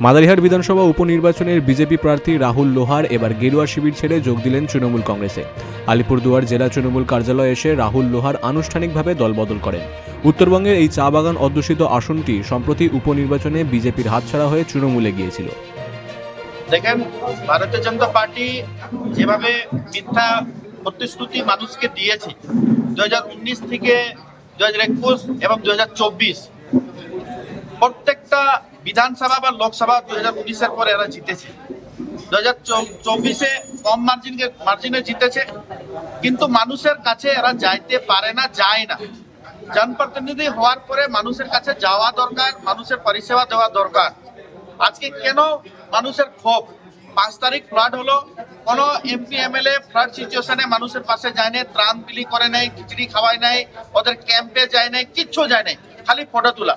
মাদারিহাট বিধানসভা উপনির্বাচনের বিজেপি প্রার্থী রাহুল লোহার এবার গেরুয়া শিবির ছেড়ে যোগ দিলেন তৃণমূল কংগ্রেসে। আলিপুরদুয়ার জেলা তৃণমূল কার্যালয়ে এসে রাহুল লোহার আনুষ্ঠানিকভাবে দলবদল করেন। উত্তরবঙ্গের এই চা বাগান অধ্যুষিত আসনটি সম্প্রতি উপনির্বাচনে বিজেপির হাতছাড়া হয়ে তৃণমূলে গিয়েছিল। দেখেন, ভারতীয় জনতা পার্টি যেভাবে মিথ্যা প্রতিশ্রুতি মানুষকে দিয়েছে 2019 থেকে 2021 এবং 2024, প্রত্যেকটা বিধানসভা বা লোকসভা 2019-এর পরে এরা জিতেছে। 2024-এ কম মার্জিনে জিতেছে, কিন্তু মানুষের কাছে এরা যাইতে পারে না, যায় না। জনপ্রতিনিধি হওয়ার পরে মানুষের কাছে যাওয়া দরকার, মানুষের পরিষেবা দেওয়া দরকার। আজকে কেন মানুষের ক্ষোভ? 5 তারিখ ফ্লাড হলো, কোন এমপি এমএলএ ফ্লাড সিচুয়েশনে মানুষের পাশে যায় নাই, ত্রাণ বিলি করে নাই, খিচড়ি খাওয়ায় নাই, ওদের ক্যাম্পে যায় নাই, কিচ্ছু যায় নাই, খালি ফটো তোলা।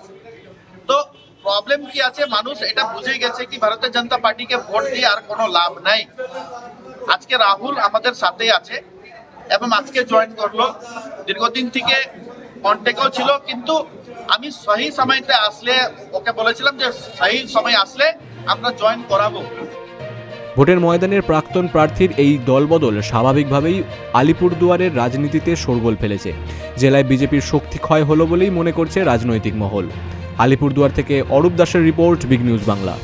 তো প্রবলেম কি আছে? মানুষ এটা বুঝে গেছে কি ভারতীয় জনতা পার্টিকে ভোট দিয়ে আর কোনো লাভ নাই। আজকে রাহুল আমাদের সাথেই আছে এবং আজকে জয়েন করলো। দীর্ঘদিন থেকে কন্ট্যাক্টও ছিল, কিন্তু আমি সহি সময়তে আসলে ওকে বলেছিলাম যে সহি সময় আসলে আমরা জয়েন করাবো। ভোটের ময়দানের প্রাক্তন প্রার্থীর এই দলবদল স্বাভাবিকভাবেই আলিপুরদুয়ারের রাজনীতিতে শোরগোল ফেলেছে। জেলায় বিজেপির শক্তি ক্ষয় হলো বলেই মনে করছে রাজনৈতিক মহল। আলিপুরদুয়ার থেকে অরূপ দাসের রিপোর্ট, বিগ নিউজ বাংলা।